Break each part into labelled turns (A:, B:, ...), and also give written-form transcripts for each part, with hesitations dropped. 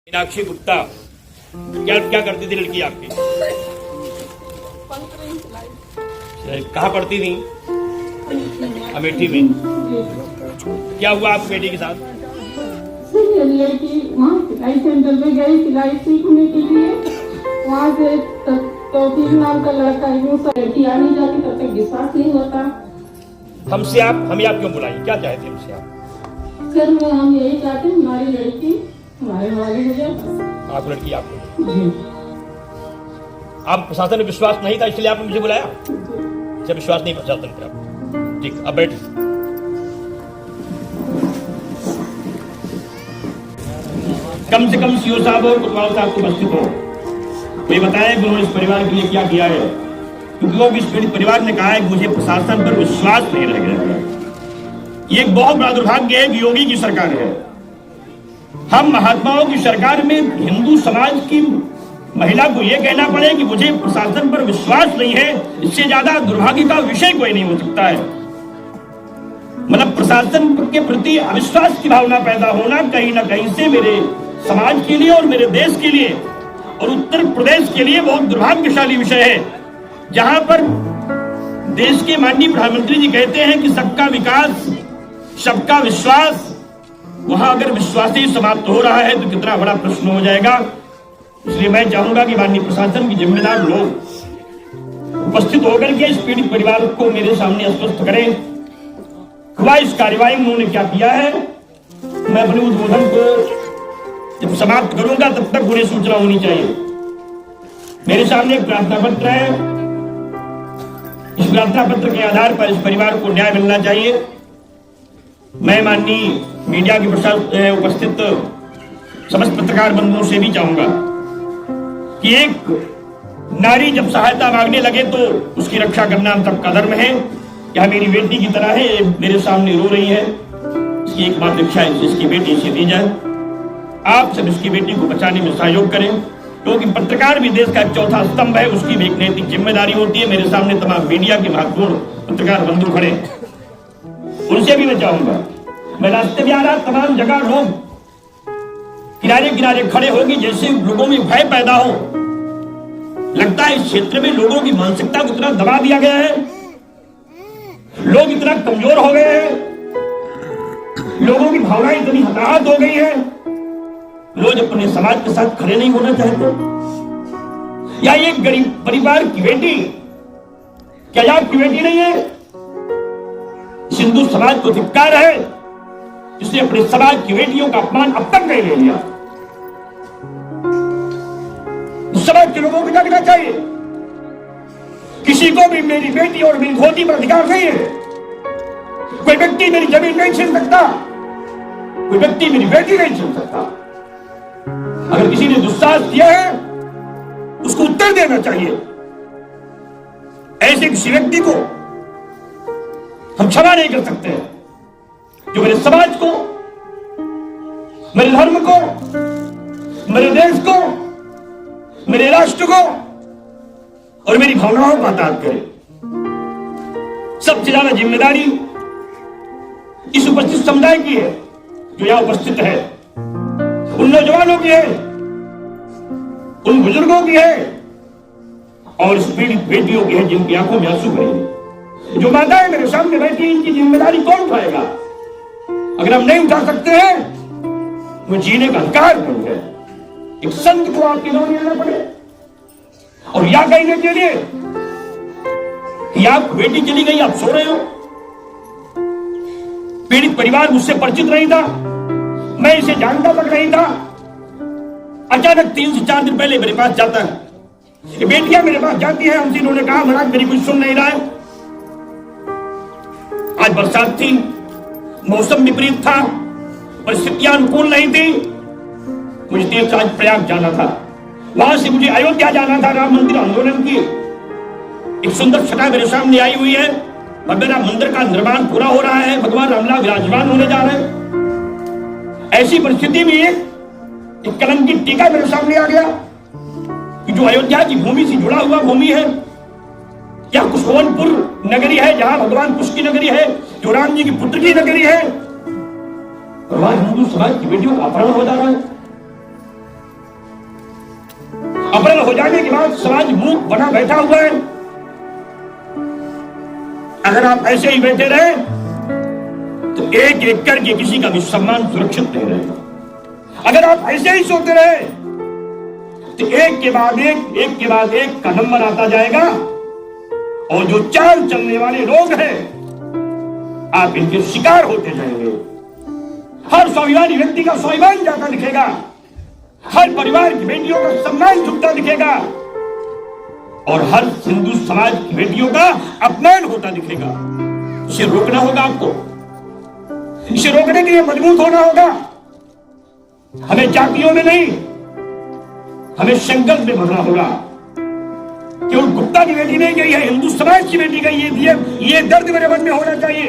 A: मीनाक्षी गुप्ता क्या क्या करती थी लड़की आपकी? कहाँ पढ़ती थी? अमेठी में। क्या हुआ आपकी बेटी के साथ?
B: लड़की वहाँ सिलाई सेंटर में गई सिलाई सीखने के लिए। वहाँ से तौफीक नाम का लड़का यूँ लड़की आ नहीं जाती, तब तक विश्वास नहीं होता।
A: हमें आप क्यों बुलाई? क्या चाहते हैं हमसे आप?
B: सर हम यही चाहते हैं हमारी लड़की हमारे वाले हो जाए।
A: आप लड़की आपको आप प्रशासन में विश्वास नहीं था इसलिए आपने मुझे बुलाया? जब विश्वास नहीं प्रशासन पे आप, ठीक, अब बैठ। कम से कम सीओ साहब और कोतवाल साहब को उपस्थित हो, ये बताया कि उन्होंने इस परिवार के लिए क्या किया है, क्योंकि लोग इस परिवार ने कहा है कि मुझे प्रशासन पर विश्वास नहीं रह गया। ये एक बहुत बड़ा दुर्भाग्य है कि योगी की सरकार है। हम महात्माओं की सरकार में हिंदू समाज की महिला को यह कहना पड़े कि मुझे प्रशासन पर विश्वास नहीं है, इससे ज्यादा दुर्भाग्य का विषय कोई नहीं हो सकता है। मतलब प्रशासन के प्रति अविश्वास की भावना पैदा होना कहीं ना कहीं से मेरे समाज के लिए और मेरे देश के लिए और उत्तर प्रदेश के लिए बहुत दुर्भाग्यशाली विषय है, जहां पर देश के माननीय प्रधानमंत्री जी कहते हैं कि सबका विकास सबका विश्वास, वहां अगर विश्वास ही समाप्त हो रहा है तो कितना बड़ा प्रश्न हो जाएगा। इसलिए मैं चाहूंगा कि माननीय प्रशासन की जिम्मेदार लोग उपस्थित होकर के इस पीड़ित परिवार को मेरे सामने आश्वस्त करें। हुआ इस कार्यवाही में उन्होंने क्या किया है, मैं अपने उद्बोधन को जब समाप्त करूंगा तब तक उन्हें सूचना होनी चाहिए। मेरे सामने एक प्रार्थना पत्र है, इस प्रार्थना पत्र के आधार पर इस परिवार को न्याय मिलना चाहिए। मैं माननीय मीडिया के उपस्थित समस्त पत्रकार बंधुओं से भी चाहूंगा कि एक नारी जब सहायता मांगने लगे तो उसकी रक्षा करना हम सबका धर्म है। यह मेरी बेटी की तरह है, मेरे सामने रो रही है, इसकी एकमात्र इच्छा है इसकी बेटी इसे दी जाए। आप सब इसकी बेटी को बचाने में सहयोग करें, क्योंकि पत्रकार भी देश का एक चौथा स्तंभ है, उसकी भी एक नैतिक जिम्मेदारी होती है। मेरे सामने तमाम मीडिया के महत्वपूर्ण पत्रकार बंधु खड़े, उनसे भी मैं चाहूंगा, मैं रास्ते में आ रहा तमाम जगह लोग किनारे किनारे खड़े होंगे, जैसे लोगों में भय पैदा हो। लगता है इस क्षेत्र में लोगों की मानसिकता को इतना दबा दिया गया है, लोग इतना कमजोर हो गए हैं, लोगों की भावनाएं इतनी हताहत हो गई है, लोग अपने समाज के साथ खड़े नहीं होना चाहते। या ये गरीब परिवार की बेटी क्या आपकी बेटी नहीं है? हिंदू समाज को धिक्कार है, जिसने अपने समाज की बेटियों का अपमान अब तक नहीं ले लिया। समाज के लोगों को क्या कहना चाहिए? किसी को भी मेरी बेटी और मेरी धोती पर अधिकार नहीं है। कोई व्यक्ति मेरी जमीन नहीं छीन सकता, कोई व्यक्ति मेरी बेटी नहीं छीन सकता। अगर किसी ने दुस्साहस किया है उसको उत्तर देना चाहिए। ऐसे किसी व्यक्ति को हम क्षमा नहीं कर सकते जो मेरे समाज को, मेरे धर्म को, मेरे देश को, मेरे राष्ट्र को और मेरी भावनाओं को आघात करे। सबसे ज्यादा जिम्मेदारी इस उपस्थित समुदाय की है जो यहां उपस्थित है, उन नौजवानों की है, उन बुजुर्गों की है और इस पीड़ित बेटियों की है जिनकी आंखों में आंसू भरे। जो माताएं मेरे सामने बैठी, इनकी जिम्मेदारी कौन उठाएगा? अगर हम नहीं उठा सकते हैं वो जीने का अधिकार बन गया। एक संत को आपके नाम लेना पड़े और या कहने के लिए कि आप बेटी चली गई, आप सो रहे हो। पीड़ित परिवार मुझसे परिचित नहीं था, मैं इसे जानता तक नहीं था। अचानक 3 से 4 दिन पहले मेरे पास जाता है, ये बेटियां मेरे पास जाती है, हमसे इन्होंने कहा महाराज मेरी कुछ सुन नहीं रहा है। आज बरसात थी, मौसम विपरीत था, परिस्थितियां अनुकूल नहीं थी, मुझे देर आज प्रयाग जाना था, वहां से मुझे अयोध्या जाना था। राम मंदिर आंदोलन की एक सुंदर छटा मेरे सामने आई हुई है, भव्य राम मंदिर का निर्माण पूरा हो रहा है, भगवान रामलाल विराजमान होने जा रहे हैं। ऐसी परिस्थिति में एक कलंकित टीका मेरे सामने आ गया कि जो अयोध्या की भूमि से जुड़ा हुआ भूमि है, या कुशोनपुर नगरी है जहां भगवान कुश की नगरी है, जो राम जी की पुत्र की नगरी है, और वहां हिंदू समाज की बेटियों का अपहरण हो जा रहा है। सफल हो जाने के बाद समाज मूक बना बैठा हुआ है। अगर आप ऐसे ही बैठे रहे तो एक एक करके किसी का भी सम्मान सुरक्षित नहीं रहेगा। अगर आप ऐसे ही सोते रहे तो एक के बाद एक का नंबर आता जाएगा और जो चाल चलने वाले लोग हैं आप इनके शिकार होते जाएंगे। हर स्वाभिमानी व्यक्ति का स्वाभिमान जाता दिखेगा, हर परिवार की बेटियों का सम्मान झुकता दिखेगा और हर हिंदू समाज की बेटियों का अपमान होता दिखेगा। इसे रोकना होगा आपको। इसे रोकने के लिए मजबूत होना होगा। हमें जातियों में नहीं, हमें संकल्प में भरना होगा। केवल गुप्ता की बेटी नहीं गई है, हिंदू समाज की बेटी गई है। ये दर्द मेरे मन में होना चाहिए।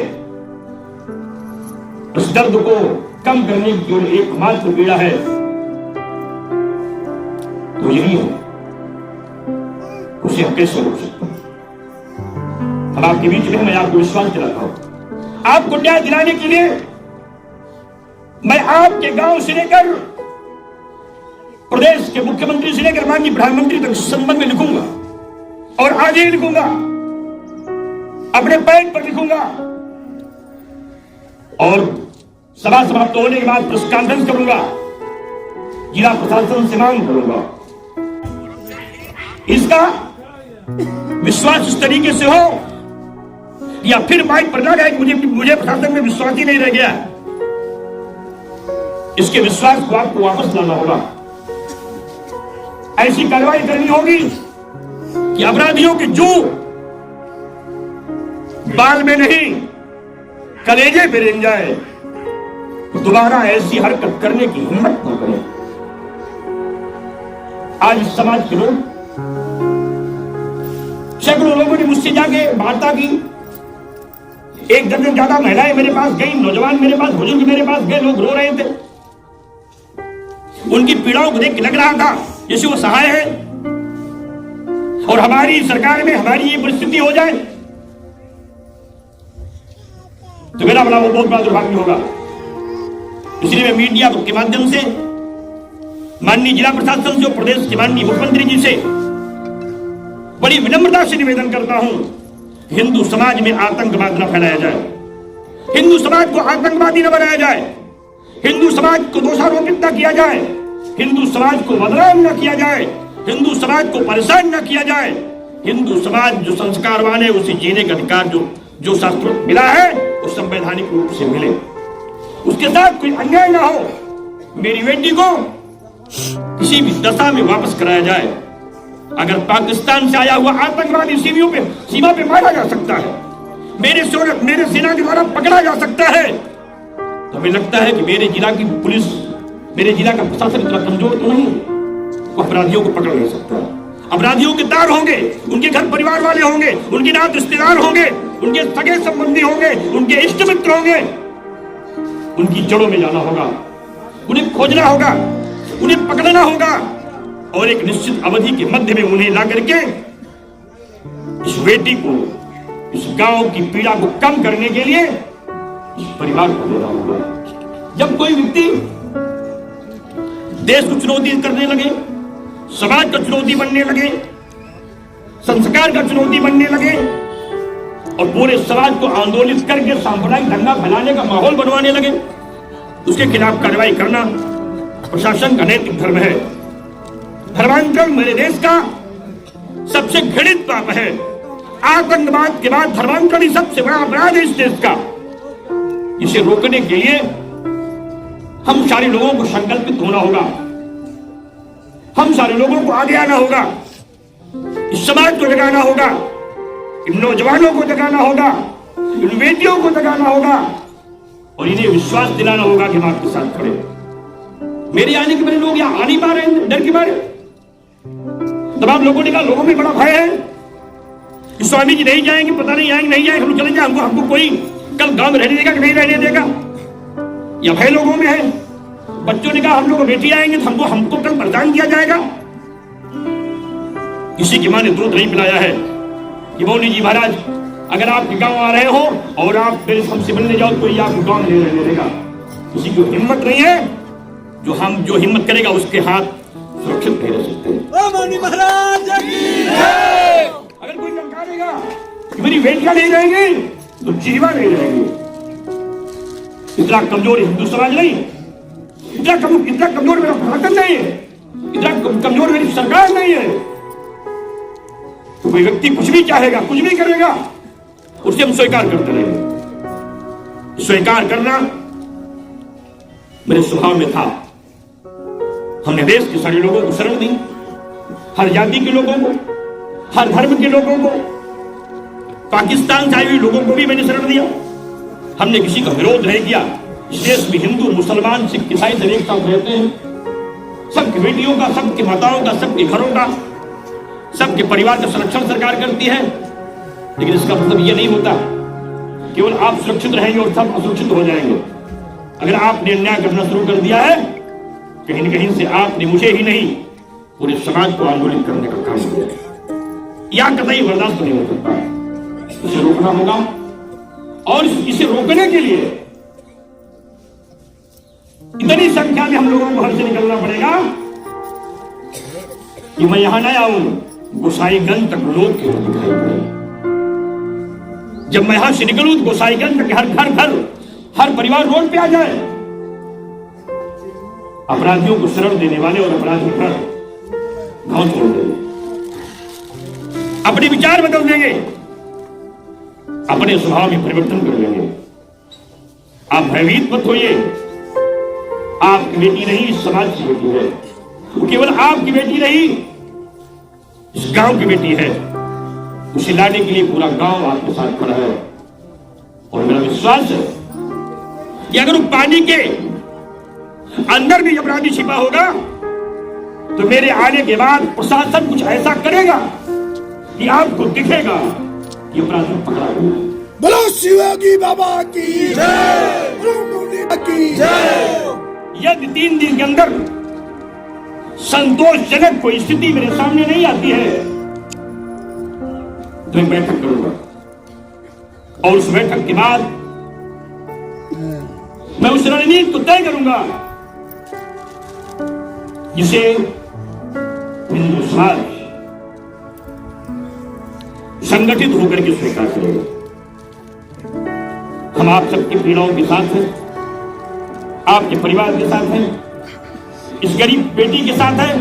A: उस दर्द को कम करने की केवल एकमात्र पीड़ा है तो यही है। उसे हम कैसे रोक सकते हैं? हम आपके बीच में, मैं आपको विश्वास दिलाता हूं, आपको न्याय दिलाने के लिए मैं आपके गांव से लेकर प्रदेश के मुख्यमंत्री से लेकर माननीय प्रधानमंत्री तक संबंध में लिखूंगा और आगे ही लिखूंगा, अपने पैन पर लिखूंगा और सभा समाप्त होने के बाद प्रेस कॉन्फ्रेंस करूंगा, जिला प्रशासन से मांग करूंगा। इसका विश्वास इस तरीके से हो या फिर माइक पर ना गए कि मुझे प्रशासन में विश्वास ही नहीं रह गया। इसके विश्वास को आपको वापस लाना होगा। ऐसी कार्रवाई करनी होगी कि अपराधियों की जू बाल में नहीं कलेजे पे रेंग जाए, दोबारा ऐसी हरकत करने की हिम्मत न करें। आज समाज के लोग, सैकड़ों लोगों ने मुझसे जाके वार्ता की। एक दर्जन ज्यादा महिलाएं मेरे पास गई, नौजवान मेरे पास, बुजुर्ग मेरे पास गए। लोग रो रहे थे। उनकी पीड़ाओं को देख के लग रहा था जैसे वो सहाय है और हमारी सरकार में हमारी ये परिस्थिति हो जाए तो मेरा बड़ा वो बहुत बड़ा दुर्भाग्य होगा। इसलिए मैं मीडिया के माध्यम से माननीय जिला प्रशासन से और प्रदेश के माननीय मुख्यमंत्री जी से बड़ी विनम्रता से निवेदन करता हूं, हिंदू समाज में आतंकवाद न फैलाया जाए, हिंदू समाज को आतंकवादी न बनाया जाए, हिंदू समाज को दोषारोपित न किया जाए, हिंदू समाज को बदनाम न किया जाए, हिंदू समाज को परेशान न किया जाए। हिंदू समाज जो संस्कारवान है उसे जीने का अधिकार जो शास्त्रों को मिला है वो संवैधानिक रूप से मिले। उसके साथ कोई अन्याय ना हो। मेरी बेटी को किसी भी दशा में वापस कराया जाए। अगर पाकिस्तान से आया हुआ आतंकवादी सीमा पे मारा जा सकता है, मेरे सेना के द्वारा पकड़ा जा सकता है, तो हमें लगता है कि मेरे जिला की पुलिस, मेरे जिला का प्रशासन इतना कमजोर तो नहीं, वो अपराधियों को पकड़ नहीं सकता। अपराधियों के तार होंगे, उनके घर परिवार वाले होंगे, उनके नात रिश्तेदार होंगे, उनके सगे संबंधी होंगे, उनके इष्ट मित्र होंगे। उनकी जड़ों में जाना होगा, उन्हें खोजना होगा, उन्हें पकड़ना होगा और एक निश्चित अवधि के मध्य में उन्हें ला करके इस बेटी को, इस गांव की पीड़ा को कम करने के लिए इस परिवार को देना होगा। जब कोई व्यक्ति देश को चुनौती करने लगे, समाज का चुनौती बनने लगे, संस्कार का चुनौती बनने लगे और पूरे समाज को आंदोलित करके सांप्रदायिक दंगा फैलाने का माहौल बनवाने लगे, उसके खिलाफ कार्रवाई करना प्रशासन का नैतिक धर्म है। धर्मांतरण मेरे देश का सबसे घृणित पाप है। आतंकवाद के बाद धर्मांतरण ही सबसे बड़ा अपराध है इस देश का। इसे रोकने के लिए हम सारे लोगों को संकल्पित होना होगा, हम सारे लोगों को आगे आना होगा, इस समाज को जगाना होगा, इन नौजवानों को जगाना होगा, इन बेटियों को जगाना होगा और इन्हें विश्वास दिलाना होगा कि हम आपके साथ खड़े। मेरे आने के पहले लोग यहाँ आ नहीं पा रहे हैं डर के मारे। तमाम लोगों ने कहा लोगों में बड़ा भय है, स्वामी जी नहीं जाएंगे, पता नहीं आएंगे नहीं जाएंगे, हम चले जाए, हमको कोई कल गांव में रहने देगा कि नहीं रहने देगा, या भय लोगों में है। बच्चों ने कहा हम लोग बेटी आएंगे तो हमको कल परेशान किया जाएगा। किसी की मां ने दूध नहीं पिलाया है कि मौनी जी महाराज अगर आप गांव आ रहे हो और आप मेरे हमसे मिलने जाओ तो ये आपको गांव नहीं रहने देगा। किसी की हिम्मत नहीं है, जो हिम्मत करेगा उसके हाथ सुरक्षित नहीं रह सकते।
C: महाराज
A: अगर कोई ललकारेगा कि मेरी बेटियां नहीं रहेंगी तो जीवा नहीं रहेंगी। इतना कमजोर हिंदू समाज नहीं, इतना कमजोर मेरा प्रशासन नहीं है, इतना कमजोर मेरी सरकार नहीं है। तो कोई व्यक्ति कुछ भी चाहेगा, कुछ भी करेगा, उसे हम स्वीकार करते रहेंगे। स्वीकार करना मेरे स्वभाव में था। हमने देश के सारे लोगों को शरण दी, हर जाति के लोगों को, हर धर्म के लोगों को, पाकिस्तान से आए हुए लोगों को भी मैंने शरण दिया। हमने किसी का विरोध नहीं किया। इस देश में हिंदू, मुसलमान, सिख, ईसाई सब एक साथ रहते हैं। सबकी बेटियों का, सबकी माताओं का, सबके घरों का, सबके परिवार का संरक्षण सरकार करती है। लेकिन इसका मतलब यह नहीं होता केवल आप सुरक्षित रहेंगे और सब असुरक्षित हो जाएंगे। अगर आपने अन्याय करना शुरू कर दिया है, कहीं न कहीं से आपने मुझे ही नहीं पूरे समाज को आंदोलित करने का काम किया है। यह कतई बर्दाश्त नहीं हो सकता। इसे रोकना होगा और इसे रोकने के लिए इतनी संख्या में हम लोगों को घर से निकलना पड़ेगा कि मैं यहां न आऊं, गोसाईगंज तक लोग केवल दिखाई पड़े। जब मैं यहां से निकलूं तो गोसाईगंज तक हर घर, हर परिवार रोड पे आ जाए। अपराधियों को शरण देने वाले और अपराधी पर गांव छोड़ देंगे, अपने विचार बदल देंगे, अपने स्वभाव में परिवर्तन कर लेंगे। आप भयभीत मत होइए। आपकी बेटी नहीं, इस समाज की बेटी है। वो केवल आपकी बेटी नहीं, इस गांव की बेटी है। उसे लाने के लिए पूरा गांव आपके साथ खड़ा है। और मेरा विश्वास है कि अगर वो पानी के अंदर भी अपराधी छिपा होगा तो मेरे आने के बाद प्रशासन कुछ ऐसा करेगा कि आपको दिखेगा कि अपराधी पकड़ा गया।
C: बोलो शिवाजी बाबा की जय, की जय।
A: यदि 3 दिन के अंदर संतोषजनक कोई स्थिति मेरे सामने नहीं आती है तो मैं बैठक करूंगा और उस बैठक के बाद मैं उस रणनीति को तय करूंगा जिसे हिंदू समाज संगठित होकर के स्वीकार करेगा। हम आप सबकी पीड़ाओं के साथ हैं, आपके परिवार के साथ हैं, इस गरीब बेटी के साथ है,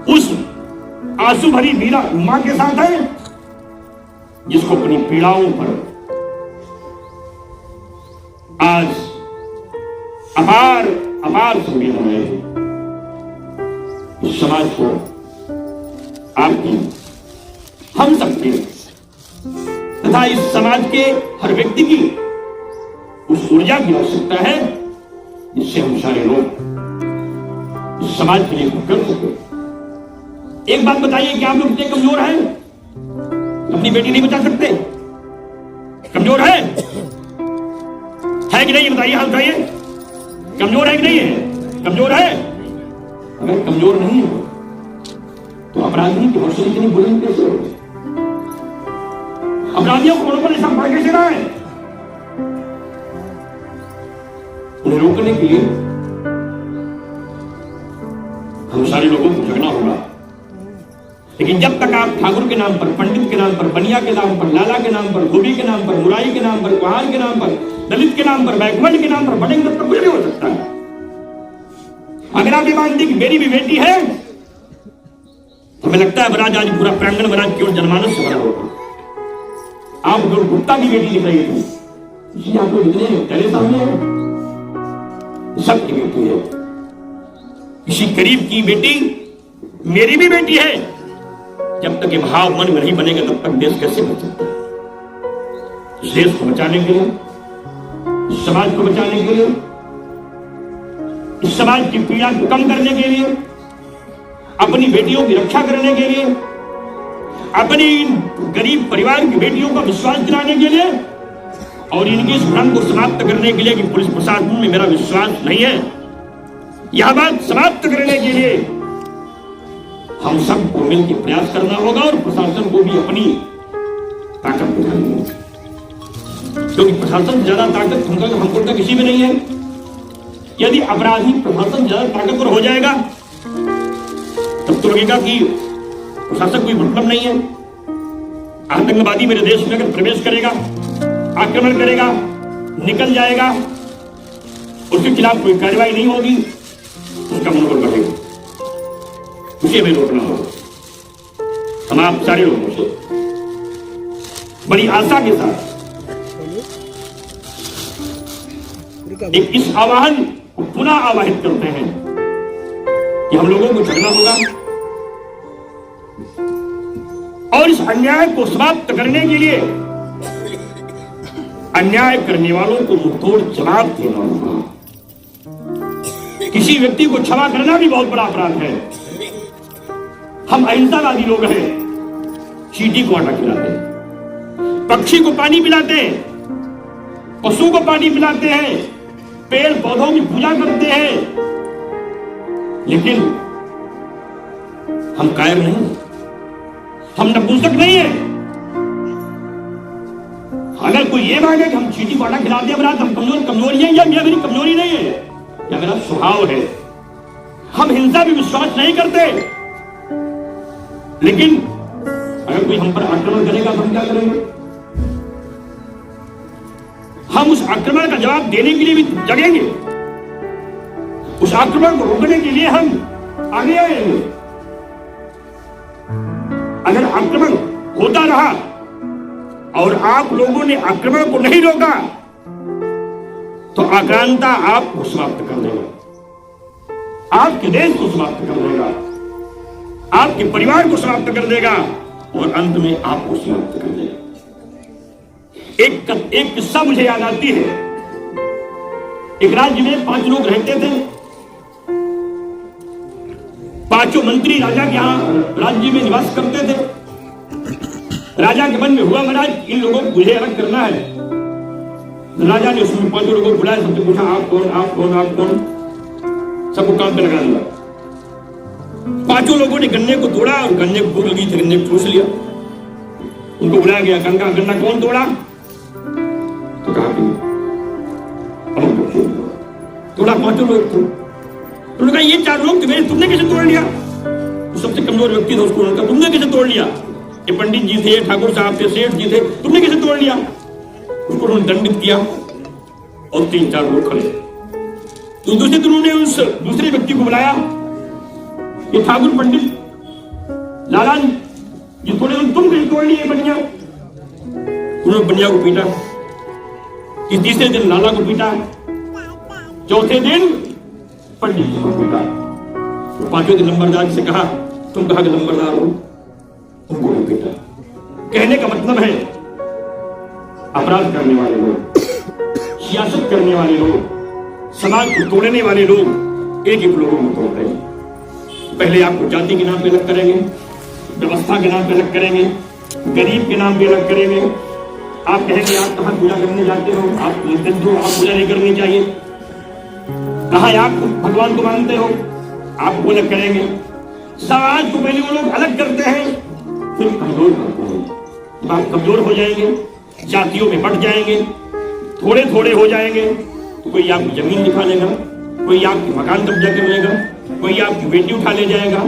A: उस आंसू भरी मीरा मां के साथ है जिसको अपनी पीड़ाओं पर आज अपार संवेदना है। इस समाज को आपकी, हम सबके तथा इस समाज के हर व्यक्ति की उस ऊर्जा की आवश्यकता है जिससे हम सारे लोग इस समाज के लिए कर सके। एक बात बताइए कि आप लोग इतने कमजोर हैं, अपनी बेटी नहीं बचा सकते? कमजोर है कि नहीं? बताइए, हाथ उठाइए। कमजोर है कि नहीं है? कमजोर है। अगर कमजोर नहीं है तो अपराधी की हौसले इतनी बुलंद कैसे हो? अपराधियों को मनोबल ऐसा बढ़ कैसे रहा है? उन्हें रोकने के लिए हम सारे लोगों को जगना होगा। लेकिन जब तक आप ठाकुर के नाम पर, पंडित के नाम पर, बनिया के नाम पर, लाला के नाम पर, धोबी के नाम पर, मुरारी के नाम पर, कुहार के नाम पर, दलित के नाम पर, बैकवर्ड के नाम पर बढ़ेंगे तब तक कुछ नहीं हो सकता है। अगर आप ये मानते कि मेरी भी बेटी है तो हमें लगता है बराज आज पूरा प्रांगण बराज केवल जनमानस से भरा होगा। आप जो गुप्ता की बेटी दिख रही थी, इसलिए आपको दिख रहे हैं तेरे सामने सबकी बेटी है। किसी गरीब की बेटी मेरी भी बेटी है। जब तक ये भाव मन में नहीं बनेगा तब तक देश कैसे बच सकता है? इस देश को बचाने के लिए, इस समाज को बचाने के लिए, इस समाज की पीड़ा को कम करने के लिए, अपनी बेटियों की रक्षा करने के लिए, अपनी गरीब परिवार की बेटियों का विश्वास दिलाने के लिए और इनके इस भ्रम को समाप्त करने के लिए कि पुलिस प्रशासन में मेरा विश्वास नहीं है, यह बात समाप्त करने के लिए हम सबको मिलकर प्रयास करना होगा और प्रशासन को भी अपनी ताकत दिखानी होगी। क्योंकि प्रशासन से ज्यादा ताकत हमको किसी में नहीं है। यदि अपराधी प्रशासन ज्यादा ताकतवर हो जाएगा लगेगा कि प्रशासन कोई मतलब नहीं है, आतंकवादी मेरे देश में अगर प्रवेश करेगा, आक्रमण करेगा, निकल जाएगा, उसके खिलाफ कोई कार्रवाई नहीं होगी, उसका मनोबल बढ़ेगा। उसे हमें रोकना होगा। हम आप सारे लोगों से बड़ी आशा के साथ एक इस आह्वान को पुनः आवाहित करते हैं कि हम लोगों को झगड़ना होगा और इस अन्याय को समाप्त करने के लिए अन्याय करने वालों को मुंहतोड़ जवाब देना होगा। किसी व्यक्ति को क्षमा करना भी बहुत बड़ा अपराध है। हम अहिंसावादी लोग हैं, चींटी को आटा खिलाते हैं, पक्षी को पानी पिलाते हैं, पशु को पानी पिलाते हैं, पेड़ पौधों की पूजा करते हैं, लेकिन हम कायर नहीं, हम नपुंसक नहीं है। अगर कोई ये मांगे कि हम चींटी को आटा खिलाते हैं, हम कमजोरी है, या मेरी कमजोरी नहीं है, या मेरा स्वभाव है। हम हिंसा में विश्वास नहीं करते, लेकिन अगर कोई हम पर आक्रमण करेगा तो हम क्या करेंगे? हम उस आक्रमण का जवाब देने के लिए भी जगेंगे, उस आक्रमण को रोकने के लिए हम आगे आएंगे। अगर आक्रमण होता रहा और आप लोगों ने आक्रमण को नहीं रोका तो आक्रांता आपको समाप्त कर देगा, आपके देश को समाप्त कर देगा, आपके परिवार को समाप्त कर देगा और अंत में आपको समाप्त कर देगा। एक किस्सा मुझे याद आती है। एक राज्य में 5 लोग रहते थे, 5 मंत्री राजा के यहां राज्य में निवास करते थे। राजा के मन में हुआ, महाराज इन लोगों को मुझे अलग करना है। राजा ने उसमें 5 लोगों को बुलाया, सबसे पूछा आप कौन, आप कौन, आप कौन, सबको काम पे लगा दिया। 5 लोगों ने गन्ने को तोड़ा और गन्ने को भूख लगी थी, गन्ने को ठूस लिया। उनको बुलाया गया, गन्ना कौन तोड़ा? तो कहा कि तोड़ा 5 लोग थे। उन्होंने कहा ये 4 लोग थे, तुमने कैसे तोड़ लिया? तो सबसे कमजोर व्यक्ति था, उसको उन्होंने कहा तुमने कैसे तोड़ लिया? ये पंडित जी थे, ठाकुर साहब थे, सेठ जी थे, तुमने कैसे तोड़ लिया? उसको उन्होंने दंडित किया और 3-4 लोग खड़े। तो दूसरे दिन उन्होंने उस दूसरे व्यक्ति को बुलाया, ये ठाकुर पंडित लाला जी थोड़े, तुम कैसे तोड़ लिए बनिया? उन्होंने बनिया को पीटा। इस तीसरे दिन लाला को पीटा, चौथे दिन पंडित जी को पीटा। तो 5वें दिन नंबरदार से कहा तुम कहाँ के नंबरदार हो? उनको भी पीटा। कहने का मतलब है अपराध करने वाले लोग, सियासत करने वाले लोग, समाज को तोड़ने वाले लोग एक लोगों को तोड़ते हैं। पहले आपको जाति के नाम पे अलग करेंगे, व्यवस्था के नाम पे अलग करेंगे, गरीब के नाम पे अलग करेंगे। आप कहेंगे आप कहाँ पूजा करने जाते हो, आप मुस्लिम हो, आप पूजा नहीं करनी चाहिए। कहाँ आप भगवान को मानते हो, आपको अलग करेंगे। समाज को पहले वो लोग अलग करते हैं, फिर कमजोर करते हैं। आप कमजोर हो जाएंगे, जातियों में बढ़ जाएंगे, थोड़े थोड़े हो जाएंगे, तो कोई आपकी जमीन दिखा लेगा, कोई आपकी मकान कब्जा कर लेगा, कोई आपकी बेटी उठा ले जाएगा,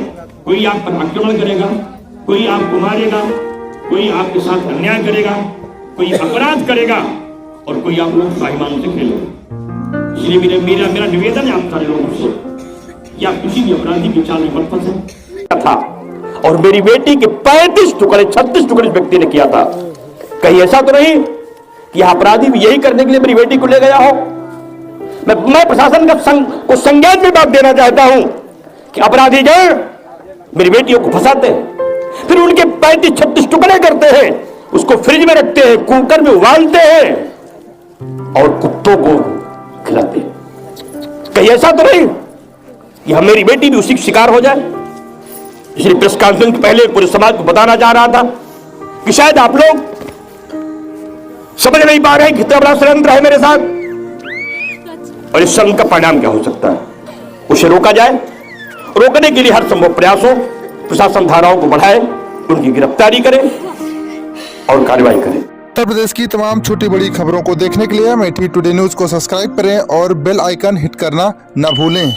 A: कोई आप पर आक्रमण करेगा, कोई आपको मारेगा, कोई आपके साथ अन्याय करेगा, कोई अपराध करेगा और कोई आप लोग स्वाभिमान से खेलेगा। इसलिए मेरा निवेदन है आप सारे लोगों से कि आप किसी भी अपराधी की चाल में मत फंसे। था और मेरी बेटी के 35 टुकड़े 36 टुकड़े व्यक्ति ने किया था। कहीं ऐसा तो नहीं कि अपराधी भी यही करने के लिए मेरी बेटी को ले गया हो? मैं प्रशासन को संज्ञान में बात देना चाहता हूं कि अपराधी गण मेरी बेटियों को फंसाते हैं, फिर उनके 35-36 टुकड़े करते हैं, उसको फ्रिज में रखते हैं, कुकर में उबालते हैं और कुत्तों को खिलाते हैं। कहीं ऐसा तो नहीं कि हम मेरी बेटी भी उसी का शिकार हो जाए? इसलिए प्रेस कॉन्फ्रेंस पहले पूरे समाज को बताना चाह रहा था कि शायद आप लोग समझ नहीं पा रहे कितना बड़ा षड्यंत्र है मेरे साथ और इस षड्यंत्र का परिणाम क्या हो सकता है, उसे रोका जाए। रोकने के लिए हर संभव प्रयास हो, प्रशासन धाराओं को बढ़ाए, उनकी गिरफ्तारी करे और कार्रवाई करे।
D: उत्तर प्रदेश की तमाम छोटी बड़ी खबरों को देखने के लिए मेटी टुडे न्यूज को सब्सक्राइब करें और बेल आइकन हिट करना न भूलें।